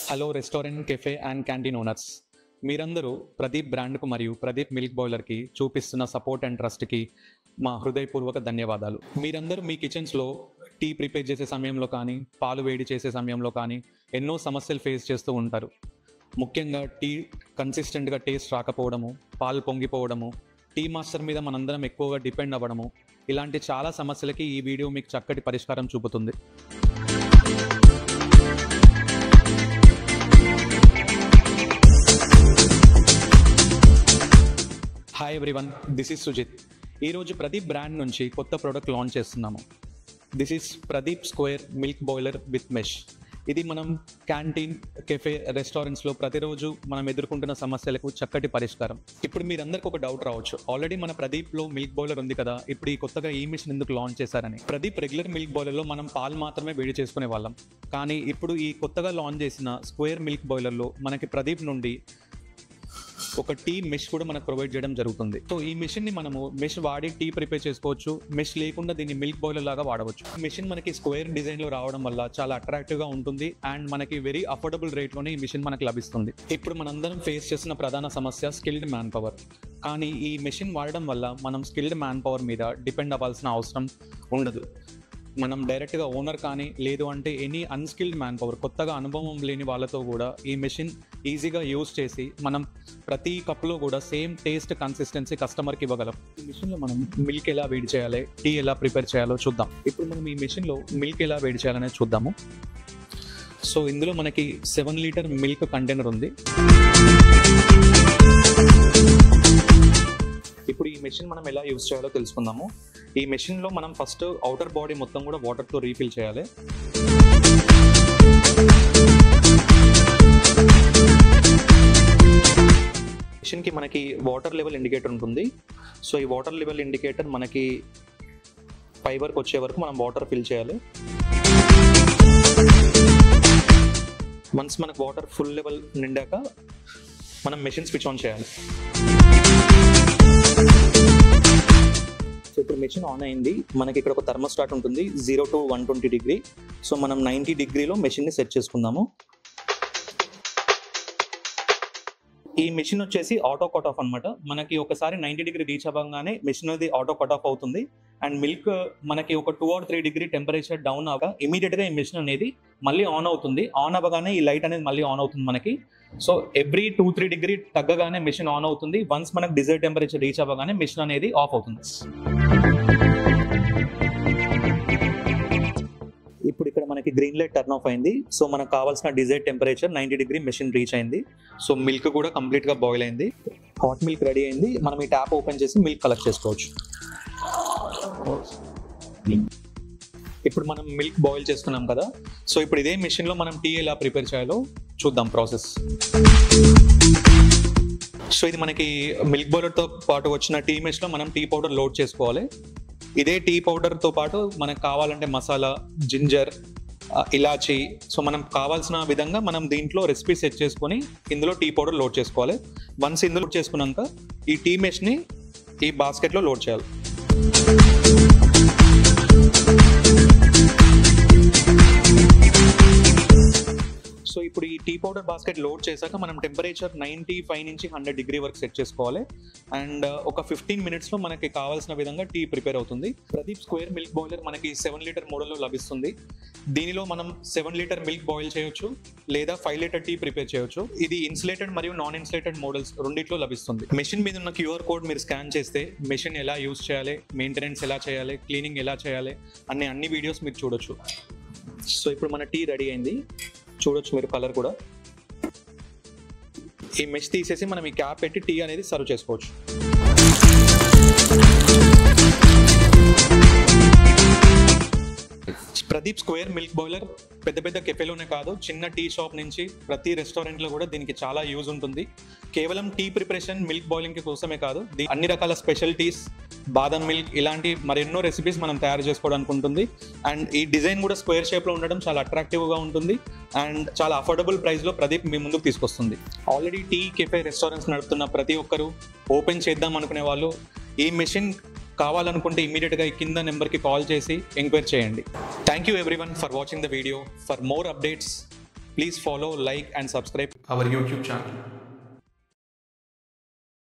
Hello restaurant, cafe and canteen owners, మీరందరూ ప్రదీప్ బ్రాండ్కు మరియు Pradeep milk బాయిలర్కి చూపిస్తున్న సపోర్ట్ అండ్ ట్రస్ట్కి మా హృదయపూర్వక ధన్యవాదాలు. మీరందరూ మీ కిచెన్స్లో టీ ప్రిపేర్ చేసే సమయంలో కానీ, పాలు వేడి చేసే సమయంలో కానీ ఎన్నో సమస్యలు ఫేస్ చేస్తూ ఉంటారు. ముఖ్యంగా టీ కన్సిస్టెంట్గా టేస్ట్ రాకపోవడము, పాలు పొంగిపోవడము, టీ మాస్టర్ మీద మనందరం ఎక్కువగా డిపెండ్ అవ్వడము, ఇలాంటి చాలా సమస్యలకి ఈ వీడియో మీకు చక్కటి పరిష్కారం చూపుతుంది. Hi everyone, this is Sujith. ఈరోజు ప్రదీప్ బ్రాండ్ నుంచి కొత్త ప్రోడక్ట్ లాంచ్ చేస్తున్నాము. This is Pradeep square milk boiler with mesh. ఇది మనం క్యాంటీన్, కెఫే, రెస్టారెంట్స్లో ప్రతిరోజు మనం ఎదుర్కొంటున్న సమస్యలకు చక్కటి పరిష్కారం. ఇప్పుడు మీరందరికీ ఒక డౌట్ రావచ్చు, ఆల్రెడీ మన ప్రదీప్లో మిల్క్ బాయిలర్ ఉంది కదా, ఇప్పుడు ఈ కొత్తగా ఈ మిషన్ ఎందుకు లాంచ్ చేశారని. ప్రదీప్ రెగ్యులర్ మిల్క్ బాయిలర్లో మనం పాలు మాత్రమే వేడి చేసుకునే వాళ్ళం, కానీ ఇప్పుడు ఈ కొత్తగా లాంచ్ చేసిన స్క్వేర్ మిల్క్ బాయిలర్లో మనకి ప్రదీప్ నుండి ఒక టీ మెష్ కూడా మనకు ప్రొవైడ్ చేయడం జరుగుతుంది. సో ఈ మెషిన్ని మనము మెష్ వాడి టీ ప్రిపేర్ చేసుకోవచ్చు, మెష్ లేకుండా దీన్ని మిల్క్ బాయిలర్ లాగా వాడవచ్చు. ఈ మెషిన్ మనకి స్క్వేర్ డిజైన్లో రావడం వల్ల చాలా అట్రాక్టివ్గా ఉంటుంది అండ్ మనకి వెరీ అఫోర్డబుల్ రేట్లోనే ఈ మెషిన్ మనకి లభిస్తుంది. ఇప్పుడు మనందరం ఫేస్ చేసిన ప్రధాన సమస్య స్కిల్డ్ మ్యాన్ పవర్. కానీ ఈ మెషిన్ వాడడం వల్ల మనం స్కిల్డ్ మ్యాన్ పవర్ మీద డిపెండ్ అవ్వాల్సిన అవసరం ఉండదు. మనం డైరెక్ట్గా ఓనర్ కానీ, లేదు అంటే ఎనీ అన్స్కిల్డ్ మ్యాన్ పవర్, కొత్తగా అనుభవం లేని వాళ్ళతో కూడా ఈ మెషిన్ ఈజీగా యూజ్ చేసి మనం ప్రతి కప్లో కూడా సేమ్ టేస్ట్, కన్సిస్టెన్సీ కస్టమర్కి ఇవ్వగలం. ఈ మెషిన్లో మనం మిల్క్ ఎలా వేడి చేయాలి, టీ ఎలా ప్రిపేర్ చేయాలో చూద్దాం. ఇప్పుడు మనం ఈ మెషిన్లో మిల్క్ ఎలా వేడి చేయాలనేది చూద్దాము. సో ఇందులో మనకి 7 లీటర్ మిల్క్ కంటైనర్ ఉంది. ఇప్పుడు ఈ మెషిన్ మనం ఎలా యూజ్ చేయాలో తెలుసుకుందాము. ఈ మెషిన్లో మనం ఫస్ట్ అవుటర్ బాడీ మొత్తం కూడా వాటర్తో రీఫిల్ చేయాలి. మెషిన్కి మనకి వాటర్ లెవెల్ ఇండికేటర్ ఉంటుంది. సో ఈ వాటర్ లెవెల్ ఇండికేటర్ మనకి పై వరకు వచ్చే వరకు మనం వాటర్ ఫిల్ చేయాలి. వన్స్ మనకు వాటర్ ఫుల్ లెవెల్ నిండాక మనం మెషిన్ స్విచ్ ఆన్ చేయాలి. సో ఇప్పుడు మెషిన్ ఆన్ అయింది. మనకి ఇక్కడ ఒక థర్మోస్టాట్ ఉంటుంది, 0 to 120 డిగ్రీ. సో మనం 90 డిగ్రీలో మెషిన్ని సెట్ చేసుకుందాము. ఈ మెషిన్ వచ్చేసి ఆటో కట్ ఆఫ్ అనమాట. మనకి ఒకసారి 90 డిగ్రీ రీచ్ అవ్వగానే మెషిన్ అది ఆటో కట్ ఆఫ్ అవుతుంది అండ్ మిల్క్ మనకి ఒక 2 or 3 డిగ్రీ టెంపరేచర్ డౌన్ అవ్వగా ఇమీడియట్గా ఈ మెషిన్ అనేది మళ్ళీ ఆన్ అవుతుంది. ఆన్ అవ్వగానే ఈ లైట్ అనేది మళ్ళీ ఆన్ అవుతుంది మనకి. సో ఎవ్రీ 2-3 డిగ్రీ తగ్గగానే మెషిన్ ఆన్ అవుతుంది. వన్స్ మనకు డిజైర్ టెంపరేచర్ రీచ్ అవ్వగానే మెషిన్ అనేది ఆఫ్ అవుతుంది. ఇప్పుడు ఇక్కడ మనకి గ్రీన్ లైట్ టర్న్ ఆఫ్ అయింది. సో మనకు కావాల్సిన desire temperature 90 degree machine reach అయింది. సో మిల్క్ కూడా కంప్లీట్గా బాయిల్ అయింది. హాట్ మిల్క్ రెడీ అయింది. మనం ఈ ట్యాప్ ఓపెన్ చేసి మిల్క్ కలెక్ట్ చేసుకోవచ్చు. ఇప్పుడు మనం మిల్క్ బాయిల్ చేసుకున్నాం కదా, సో ఇప్పుడు ఇదే మెషిన్లో మనం టీ ఎలా ప్రిపేర్ చేయాలో చూద్దాం ప్రాసెస్. సో ఇది మనకి మిల్క్ బాయిలర్తో పాటు వచ్చిన టీ మెష్లో మనం టీ పౌడర్ లోడ్ చేసుకోవాలి. ఇదే టీ పౌడర్తో పాటు మనకు కావాలంటే మసాలా, జింజర్, ఇలాచీ, సో మనం కావాల్సిన విధంగా మనం దీంట్లో రెసిపీ సెట్ చేసుకొని ఇందులో టీ పౌడర్ లోడ్ చేసుకోవాలి. వన్స్ ఇందులో లోడ్ చేసుకున్నాక ఈ టీ మెష్ని ఈ బాస్కెట్లో లోడ్ చేయాలి. సో ఇప్పుడు ఈ టీ పౌడర్ బాస్కెట్ లోడ్ చేశాక మనం టెంపరేచర్ 95 నుంచి 100 డిగ్రీ వరకు సెట్ చేసుకోవాలి అండ్ ఒక 15 మినిట్స్లో మనకి కావాల్సిన విధంగా టీ ప్రిపేర్ అవుతుంది. ప్రదీప్ స్క్వేర్ మిల్క్ బాయిలర్ మనకి 7 లీటర్ మోడల్లో లభిస్తుంది. దీనిలో మనం 7 లీటర్ మిల్క్ బాయిల్ చేయొచ్చు లేదా 5 లీటర్ టీ ప్రిపేర్ చేయొచ్చు. ఇది ఇన్సులేటెడ్ మరియు నాన్ ఇన్సులేటెడ్ మోడల్స్ రెండిట్లో లభిస్తుంది. మెషిన్ మీద ఉన్న QR కోడ్ మీరు స్కాన్ చేస్తే మెషిన్ ఎలా యూజ్ చేయాలి, మెయింటెనెన్స్ ఎలా చేయాలి, క్లీనింగ్ ఎలా చేయాలి అన్ని వీడియోస్ మీరు చూడొచ్చు. సో ఇప్పుడు మన టీ రెడీ అయింది, చూడొచ్చు మీరు కలర్ కూడా. ఈ మెష్ తీసేసి మనం ఈ క్యాప్ పెట్టి టీ అనేది సర్వ్ చేసుకోవచ్చు. ప్రదీప్ స్క్వేర్ మిల్క్ బాయిలర్ పెద్ద పెద్ద కెఫేలోనే కాదు, చిన్న టీ షాప్ నుంచి ప్రతి రెస్టారెంట్లో కూడా దీనికి చాలా యూజ్ ఉంటుంది. కేవలం టీ ప్రిపరేషన్, మిల్క్ బాయిలింగ్ కోసమే కాదు, అన్ని రకాల స్పెషల్ టీస్, బాదం మిల్క్ ఇలాంటి మరెన్నో రెసిపీస్ మనం తయారు చేసుకోవడానికి ఉంటుంది. అండ్ ఈ డిజైన్ కూడా స్క్వేర్ షేప్లో ఉండడం చాలా అట్రాక్టివ్గా ఉంటుంది అండ్ చాలా అఫోర్డబుల్ ప్రైస్లో ప్రదీప్ మీ ముందుకు తీసుకొస్తుంది. ఆల్రెడీ టీ, కెఫే, రెస్టారెంట్స్ నడుపుతున్న ప్రతి ఒక్కరూ ఓపెన్ చేద్దాం అనుకునే వాళ్ళు ఈ మెషిన్ కావాలనుకుంటే ఇమీడియట్గా ఈ కింద నెంబర్కి కాల్ చేసి ఎంక్వైరీ చేయండి. Thank you everyone for watching the video. For more updates Please follow, like, and subscribe our YouTube channel.